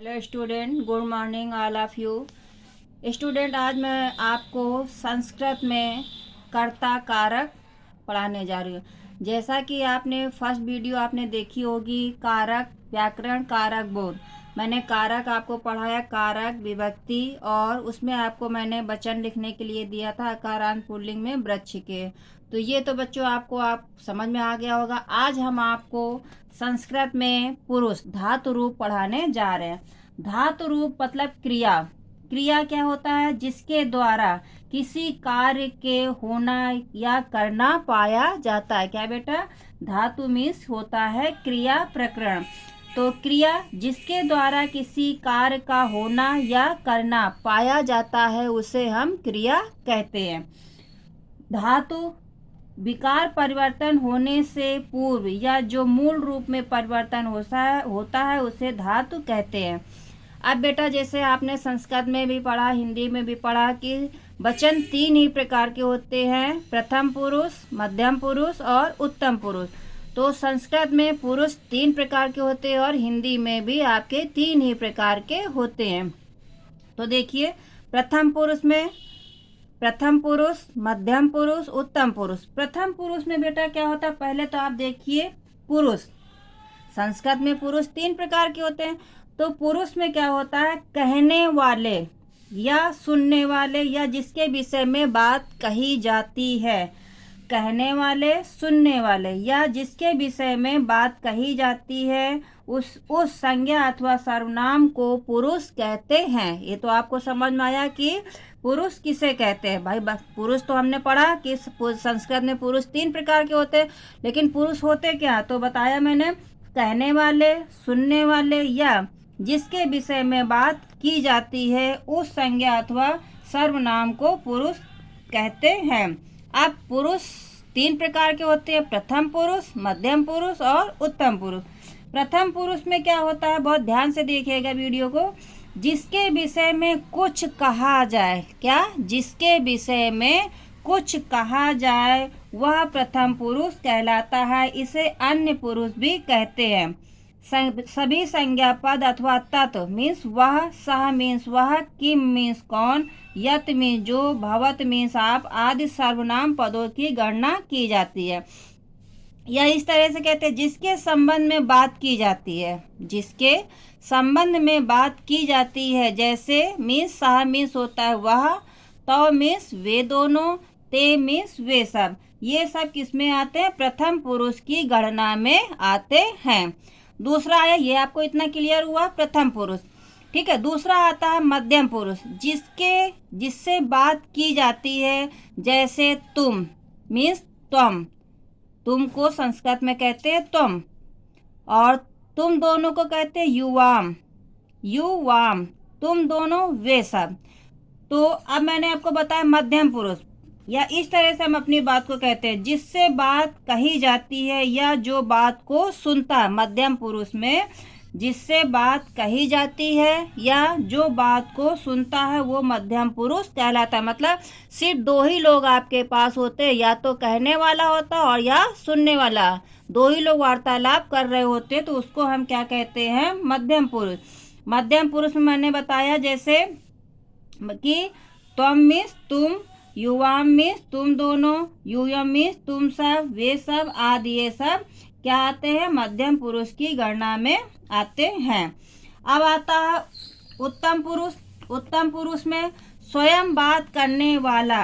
Hello student, good morning all of you. Student, आज मैं आपको संस्कृत में कर्ता कारक पढ़ाने जा रही हूँ। जैसा कि आपने फर्स्ट वीडियो आपने देखी होगी, कारक व्याकरण कारक बोध। मैंने कारक आपको पढ़ाया, कारक विभक्ति, और उसमें आपको मैंने वचन लिखने के लिए दिया था अकारांत पुल्लिंग में वृक्ष के। तो ये तो बच्चों आपको आप समझ में आ गया होगा। आज हम आपको संस्कृत में पुरुष धातु रूप पढ़ाने जा रहे हैं। धातु रूप मतलब क्रिया। क्रिया क्या होता है? जिसके द्वारा किसी कार्य के होना या करना पाया जाता है। क्या बेटा? धातु मीन्स होता है क्रिया प्रकरण। तो क्रिया जिसके द्वारा किसी कार्य का होना या करना पाया जाता है उसे हम क्रिया कहते हैं। धातु विकार परिवर्तन होने से पूर्व या जो मूल रूप में परिवर्तन होता है उसे धातु कहते हैं। अब बेटा, जैसे आपने संस्कृत में भी पढ़ा, हिंदी में भी पढ़ा कि वचन 3 ही प्रकार के होते हैं, प्रथम पुरुष, मध्यम पुरुष और उत्तम पुरुष। तो संस्कृत में पुरुष 3 प्रकार के होते हैं और हिंदी में भी आपके 3 ही प्रकार के होते हैं। तो देखिए, प्रथम पुरुष में प्रथम पुरुष, मध्यम पुरुष, उत्तम पुरुष। प्रथम पुरुष में बेटा क्या होता है? पहले तो आप देखिए, पुरुष संस्कृत में पुरुष 3 प्रकार के होते हैं। तो पुरुष में क्या होता है? कहने वाले या सुनने वाले या जिसके विषय में बात कही जाती है। कहने वाले, सुनने वाले या जिसके विषय में बात कही जाती है उस संज्ञा अथवा सर्वनाम को पुरुष कहते हैं। ये तो आपको समझ में आया कि पुरुष किसे कहते हैं। भाई पुरुष तो हमने पढ़ा कि संस्कृत में पुरुष 3 प्रकार के होते हैं, लेकिन पुरुष होते क्या? तो बताया मैंने, कहने वाले, सुनने वाले या जिसके विषय में बात की जाती है उस संज्ञा अथवा सर्वनाम को पुरुष कहते हैं। अब पुरुष 3 प्रकार के होते हैं, प्रथम पुरुष, मध्यम पुरुष और उत्तम पुरुष। प्रथम पुरुष में क्या होता है? बहुत ध्यान से देखिएगा वीडियो को। जिसके विषय में कुछ कहा जाए। क्या? जिसके विषय में कुछ कहा जाए वह प्रथम पुरुष कहलाता है। इसे अन्य पुरुष भी कहते हैं। सभी संज्ञा पद अथवा तत्व मीन्स वह, सह मीन्स वह, किम मीन्स कौन, यत मीन्स जो, भवत मीन्स आप आदि सर्वनाम पदों की गणना की जाती है। या इस तरह से कहते हैं जिसके संबंध में बात की जाती है। जिसके संबंध में बात की जाती है, जैसे मीन्स सह मीन्स होता है वह, तो मीन्स वे दोनों, ते मीन्स वे सब। ये सब किसमें आते हैं? प्रथम पुरुष की गणना में आते हैं। दूसरा आया, ये आपको इतना क्लियर हुआ, प्रथम पुरुष। ठीक है। दूसरा आता है मध्यम पुरुष, जिससे बात की जाती है, जैसे तुम मीन्स तुम। तुम को संस्कृत में कहते हैं तुम, और तुम दोनों को कहते हैं युवाम, युवाम, तुम दोनों, वे सब। तो अब मैंने आपको बताया मध्यम पुरुष, या इस तरह से हम अपनी बात को कहते हैं जिससे बात कही जाती है या जो बात को सुनता है। मध्यम पुरुष में जिससे बात कही जाती है या जो बात को सुनता है वो मध्यम पुरुष कहलाता है। मतलब सिर्फ 2 ही लोग आपके पास होते हैं, या तो कहने वाला होता और या सुनने वाला। 2 ही लोग वार्तालाप कर रहे होते, तो उसको हम क्या कहते हैं? मध्यम पुरुष। मध्यम पुरुष में मैंने बताया जैसे कि तुम मीन्स तुम, युवाम मीन्स तुम दोनों, यूयम मीन्स तुम सब, वे सब आदि, ये सब क्या आते हैं? मध्यम पुरुष की गणना में आते हैं। अब आता है उत्तम पुरुष। उत्तम पुरुष में स्वयं बात करने वाला।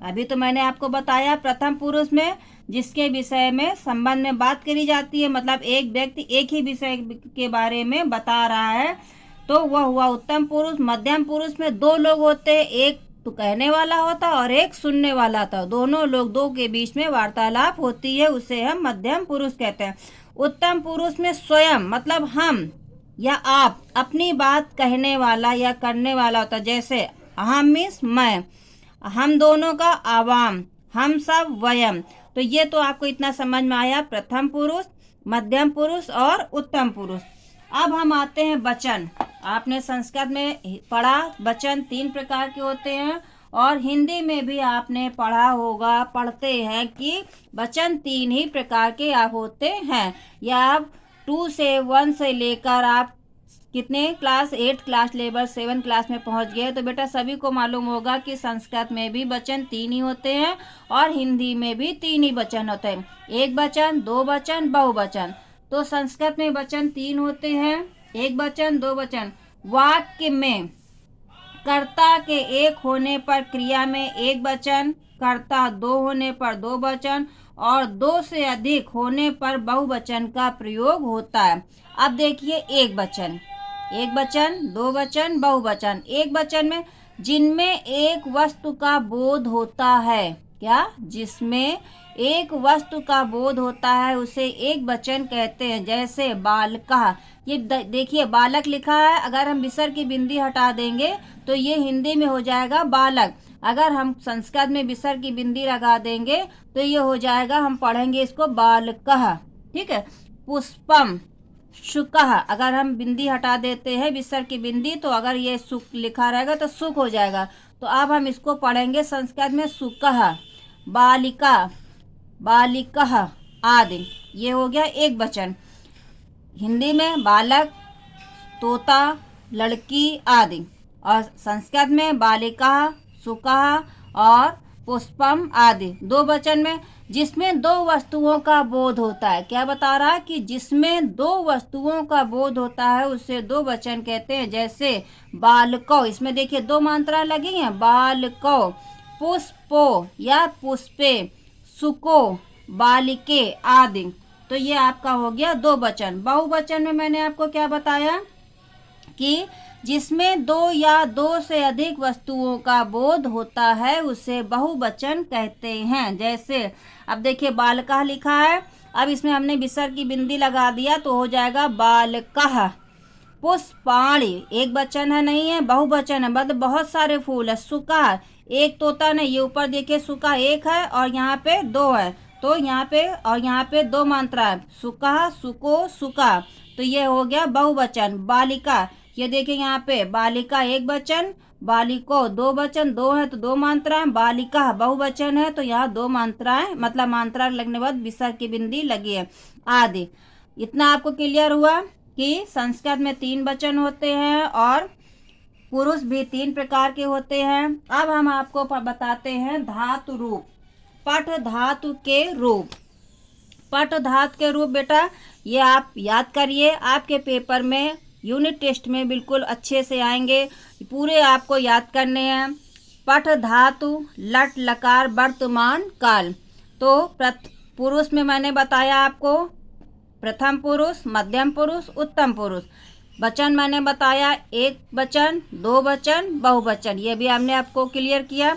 अभी तो मैंने आपको बताया प्रथम पुरुष में जिसके विषय में संबंध में बात करी जाती है, मतलब एक व्यक्ति एक ही विषय के बारे में बता रहा है, तो वह हुआ उत्तम पुरुष। मध्यम पुरुष में 2 लोग होते हैं, एक तो कहने वाला होता और एक सुनने वाला था। दोनों लोग, 2 के बीच में वार्तालाप होती है, उसे हम मध्यम पुरुष कहते हैं। उत्तम पुरुष में स्वयं मतलब हम या आप अपनी बात कहने वाला या करने वाला होता, जैसे हम मीन्स मैं, हम दोनों का आवाम, हम सब वयम। तो ये तो आपको इतना समझ में आया, प्रथम पुरुष, मध्यम पुरुष और उत्तम पुरुष। अब हम आते हैं वचन। आपने संस्कृत में पढ़ा वचन 3 प्रकार के होते हैं, और हिंदी में भी आपने पढ़ा होगा, पढ़ते हैं कि वचन 3 ही प्रकार के होते हैं। या आप 2 से 1 से लेकर आप कितने क्लास 8 क्लास लेवल 7 क्लास में पहुंच गए। तो बेटा सभी को मालूम होगा कि संस्कृत में भी वचन 3 ही होते हैं और हिंदी में भी 3 ही वचन होते हैं, एक वचन, दो वचन, बहुवचन। तो संस्कृत में वचन 3 होते हैं, एक वचन, दो वचन। वाक्य में कर्ता के एक होने पर क्रिया में एक वचन, कर्ता दो होने पर दो वचन और दो से अधिक होने पर बहुवचन का प्रयोग होता है। अब देखिए एक वचन, एक वचन, दो वचन, बहुवचन। एक वचन में जिनमें एक वस्तु का बोध होता है, क्या, जिसमें एक वस्तु का बोध होता है उसे एक वचन कहते हैं। जैसे बालकः, ये देखिए बालक लिखा है, अगर हम विसर्ग की बिंदी हटा देंगे तो ये हिंदी में हो जाएगा बालक। अगर हम संस्कृत में विसर्ग की बिंदी लगा देंगे तो ये हो जाएगा, हम पढ़ेंगे इसको बालकः। ठीक है। पुष्पम शुकः, अगर हम बिंदी हटा देते हैं विसर्ग की बिंदी तो अगर ये सुख लिखा रहेगा तो सुख हो जाएगा। तो अब हम इसको पढ़ेंगे संस्कृत में सुकः। बालिका, बालिकः आदि, ये हो गया एक वचन। हिंदी में बालक, तोता, लड़की आदि, और संस्कृत में बालिका, सुकः और पुष्पम आदि। दो वचन में जिसमें दो वस्तुओं का बोध होता है, क्या बता रहा है कि जिसमें दो वस्तुओं का बोध होता है उसे दो वचन कहते हैं। जैसे बालको, इसमें देखिए दो मात्रा लगी हैं, बालको, पुष्पो या पुष्पे, सुको, बालिके आदि। तो ये आपका हो गया दो वचन। बहुवचन में मैंने आपको क्या बताया कि जिसमें दो या दो से अधिक वस्तुओं का बोध होता है उसे बहुवचन कहते हैं। जैसे अब देखिए बालकः लिखा है, अब इसमें हमने विसर्ग की बिंदी लगा दिया तो हो जाएगा बालकः। पुष्पाणि, एक वचन है, नहीं है, बहुवचन है, मतलब बहुत सारे फूल है। सुका, एक तोता नहीं, ये ऊपर देखिए सुका एक है और यहाँ पे दो है, तो यहाँ पे और यहाँ पे दो मात्रा है, सुका, सुको, सुका, तो ये हो गया बहुवचन। बालिका, ये देखिए यहाँ पे बालिका एक वचन, बालिको दो वचन, दो है तो दो मात्राएं, बालिका बहुवचन है तो यहाँ दो मात्राएं, मतलब मात्रा लगने के बाद विसर्ग की बिंदी लगी है आदि। इतना आपको क्लियर हुआ कि संस्कृत में 3 वचन होते हैं और पुरुष भी 3 प्रकार के होते हैं। अब हम आपको बताते हैं धातु रूप, पठ धातु के रूप। पठ धातु के रूप बेटा ये आप याद करिए, आपके पेपर में यूनिट टेस्ट में बिल्कुल अच्छे से आएंगे, पूरे आपको याद करने हैं। पठ धातु लट लकार वर्तमान काल। तो पुरुष में मैंने बताया आपको प्रथम पुरुष, मध्यम पुरुष, उत्तम पुरुष। वचन मैंने बताया एक वचन, दो वचन, बहुवचन, ये भी हमने आपको क्लियर किया।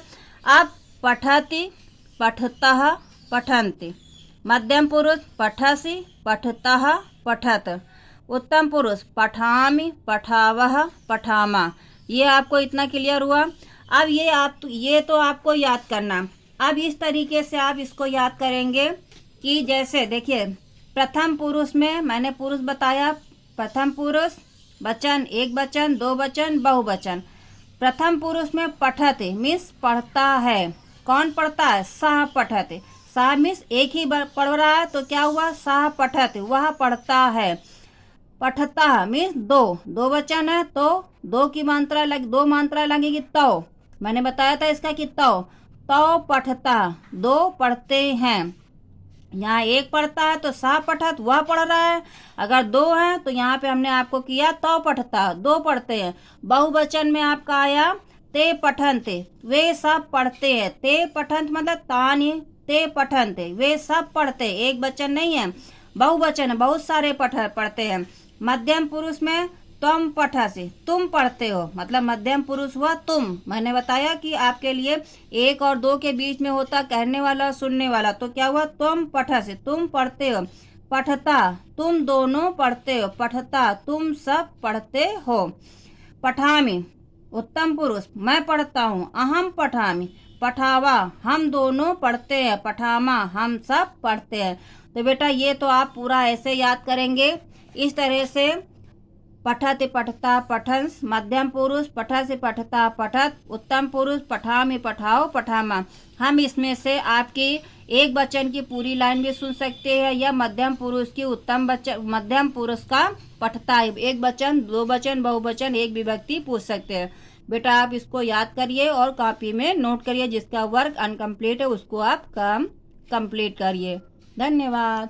अब पठति, पठतः, पठन्ति। मध्यम पुरुष पठसि, पठतः, पठत। उत्तम पुरुष पठामि, पठावः, पठामा। ये आपको इतना क्लियर हुआ। अब ये तो आपको याद करना। अब इस तरीके से आप इसको याद करेंगे कि जैसे देखिए प्रथम पुरुष में मैंने पुरुष बताया, प्रथम पुरुष वचन एक वचन, दो वचन, बहुवचन। प्रथम पुरुष में पठते मीन्स पढ़ता है, कौन पढ़ता है, सह पठते। सह मीन्स एक ही पढ़ रहा है तो क्या हुआ, सह पठते, वह पढ़ता है। पठता मीन्स दो वचन है तो दो मात्रा लगेगी तो, मैंने बताया था इसका कि तो पठता, दो पढ़ते हैं। यहाँ एक पढ़ता है तो सा पठत, वह पढ़ रहा है। अगर दो है तो यहाँ पे हमने आपको किया तो पढ़ता, दो पढ़ते हैं। बहुवचन में आपका आया ते पठनते, वे सब पढ़ते हैं। ते पठंत मतलब तानी ते पठनते, वे सब पढ़ते, एक वचन नहीं है, बहुवचन है, बहुत सारे पढ़ते हैं। मध्यम पुरुष में तुम पठसे, तुम पढ़ते हो, मतलब मध्यम पुरुष हुआ तुम। मैंने बताया कि आपके लिए एक और दो के बीच में होता कहने वाला और सुनने वाला, तो क्या हुआ, तुम पठसे, तुम पढ़ते हो। पठता, तुम दोनों पढ़ते हो। पठता, तुम सब पढ़ते हो। पठामि, उत्तम पुरुष मैं पढ़ता हूँ। अहम पठामि, पठावा हम दोनों पढ़ते हैं। पठामा हम सब पढ़ते हैं। तो बेटा ये तो आप पूरा ऐसे याद करेंगे। इस तरह से पठति पठता पठंस, मध्यम पुरुष पठसि पठता पठत, उत्तम पुरुष पठामि पठाओ पठामा। हम इसमें से आपकी एक वचन की पूरी लाइन भी सुन सकते हैं या मध्यम पुरुष की मध्यम पुरुष का पठता है, एक वचन, दो वचन, बहुवचन, एक विभक्ति पूछ सकते हैं। बेटा आप इसको याद करिए और कॉपी में नोट करिए, जिसका वर्क अनकम्प्लीट है उसको आप काम कंप्लीट करिए। धन्यवाद।